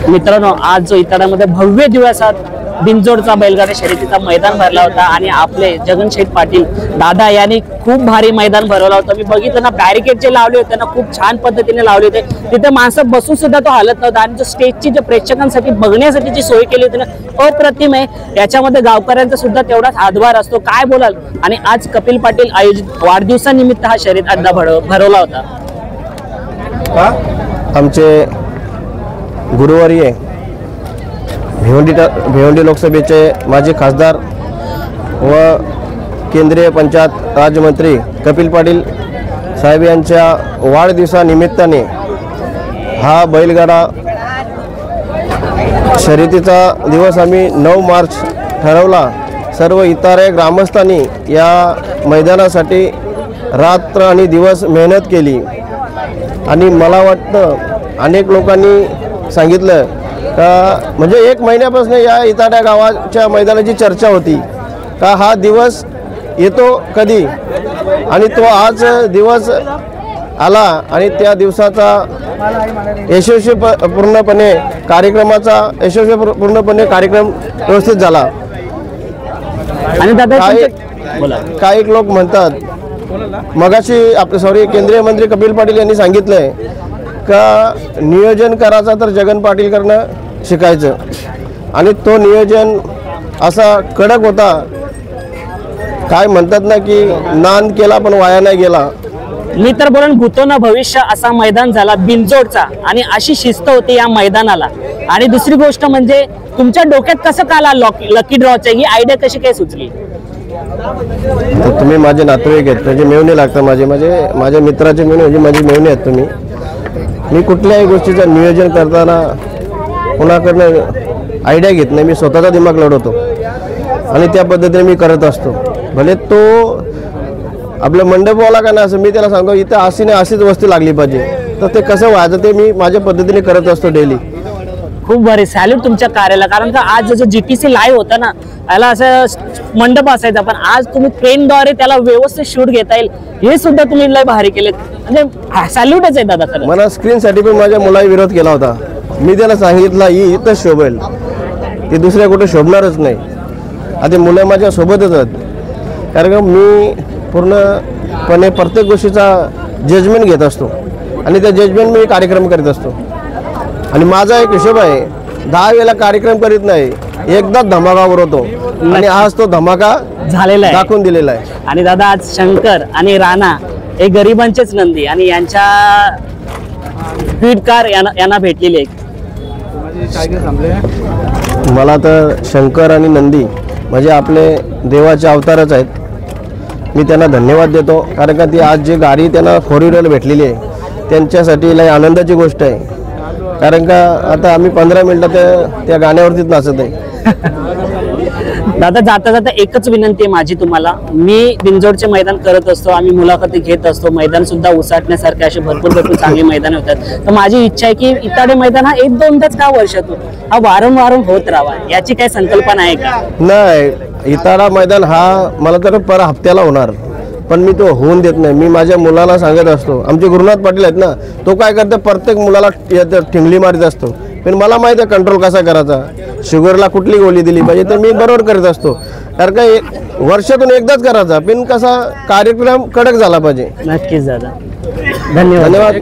मित्रांनो, आज जो इताड्यामध्ये भव्य दिवसात बिनजोडचा बैलगाडा शर्यतीचा मैदान भरला होता आणि आपले जगनशेठ पाटील दादा यांनी खूप भारी मैदान भरवलं होतं। मी बघितलं ना, बॅरिकेड जे लावले होते ना, खूप छान पद्धतीने लावले होते। तिथे माणसं बसून सुद्धा तो हालत नव्हता आणि जो स्टेजची जे प्रेक्षकांसाठी बघण्यासाठी जी सोय केली होती ना, अप्रतिम आहे। याच्यामध्ये गावकऱ्यांचा सुद्धा तेवढाच हातभार असतो। काय बोलाल? आणि आज कपिल पाटील आयोजित वाढदिवसानिमित्त हा शर्यत अड्डा भरवला होता। आमचे गुरुवारी भिवंडी लोकसभेचे माजी खासदार व केंद्रीय पंचायत राज्यमंत्री कपिल पाटील साहेब यांच्या वाढदिवसानिमित्ताने हा बैलगाडा शर्यतीचा दिवस आम्ही 9 मार्च ठरवला। सर्व इतरे ग्रामस्थांनी या मैदानासाठी रात्र आणि दिवस मेहनत केली आणि मला वाटतं अनेक लोकांनी सांगितलं का म्हणजे 1 महिन्यापासून या इताड्या गावाच्या मैदानाची चर्चा होती का हा दिवस येतो कधी, आणि तो आज दिवस आला आणि त्या दिवसाचा पूर्णपणे कार्यक्रम व्यवस्थित झाला। आणि दादा काही लोक म्हणतात मगाशी केंद्रीय मंत्री कपिल पाटील यांनी सांगितलंय का नियोजन करायचं तर जगन पाटील करणं शिकायचं, आणि तो नियोजन असा कडक होता। काय म्हणतात ना की नांद केला पण वाया नाही गेला। मी तर बोलन भूतो ना भविष्य असा मैदान झाला बिनजोडचा, आणि अशी शिस्त होती या मैदानाला। आणि दुसरी गोष्ट म्हणजे तुमच्या डोक्यात कसं काला लकी ड्रॉची ही आयडिया कशी काय सुचली? तुम्ही माझे नातेवाईक आहेत, म्हणजे मेवणे लागतात माझ्या मित्राचे मेवणे, म्हणजे माझे मेवणे आहेत तुम्ही। मी कुठल्याही गोष्टीचं नियोजन करताना कोणाकडनं आयडिया घेत नाही, मी स्वतःचा दिमाग लढवतो आणि त्या पद्धतीने मी करत असतो। भले तो आपल्या मंडपवाला का नाही असं मी त्याला सांगतो इथं अशीच वस्तू लागली पाहिजे, तर ते कसं व्हायचं ते मी माझ्या पद्धतीने करत असतो डेली। खूप भारी, सॅल्यूट तुमच्या कार्याला। कारण का आज जो GTC लाईव्ह होता ना, याला असं मंडप असायचा, पण आज तुम्ही ट्रेनद्वारे त्याला व्यवस्थित शूट घेता येईल हे सुद्धा तुम्ही लय भारी केले, म्हणजे सॅल्यूटच आहे दादा खरं। मला स्क्रीनसाठी पण माझ्या मुलाने विरोध केला होता। मी त्याला सांगितलं ही इथंच शोभेल, ती दुसऱ्या कुठे शोभणारच नाही। आता मुलं माझ्या सोबतच आहेत, कारण का मी पूर्णपणे प्रत्येक गोष्टीचा जजमेंट घेत असतो आणि त्या जजमेंट मी कार्यक्रम करीत असतो। आणि माझा एक हिशोब आहे, 10 वेळेला कार्यक्रम करीत नाही, एकदाच धमाका उरवतो, आणि आज तो धमाका झालेला आहे, दाखवून दिलेला आहे। आणि दादा आज शंकर आणि राणा हे गरिबांचेच नंदी आणि यांच्या स्पीड कार यांना भेटलेली आहे। मला तर शंकर आणि नंदी म्हणजे आपले देवाचे अवतारच आहेत। मी त्यांना धन्यवाद देतो, कारण का ती आज जी गाडी त्यांना 4 व्हीलर भेटलेली आहे त्यांच्यासाठी लय आनंदाची गोष्ट आहे। कारण का आता आम्ही 15 मिनिटात त्या गाण्यावरतीच नाचत आहे। दादा जाता जाता एकच विनंती आहे माझी तुम्हाला, मी बिनजोडचे मैदान करत असतो, आम्ही मुलाखती घेत असतो, मैदान सुद्धा उसाटण्यासारखे असे भरपूर चांगली मैदान होतात। तर माझी इच्छा आहे की इताडे मैदान हा 1-2दाच का वर्षातून हा वारंवार होत राहावा, याची काय संकल्पना आहे का? नाही, इताडा मैदान हा मला तर पर हप्त्याला होणार, पण मी तो होऊन देत नाही। मी माझ्या मुलाला सांगत असतो, आमचे गुरुनाथ पाटील आहेत ना, तो काय करते प्रत्येक मुलाला ठिंगली मारित असतो, पण मला माहिती आहे कंट्रोल कसा करायचा, शुगरला कुठली गोळी दिली पाहिजे, तर मी बरोबर करत असतो। कारण काय वर्षातून एकदाच करायचा, पण कसा कार्यक्रम कडक झाला पाहिजे। नक्कीच दादा, धन्यवाद। धन्यवाद।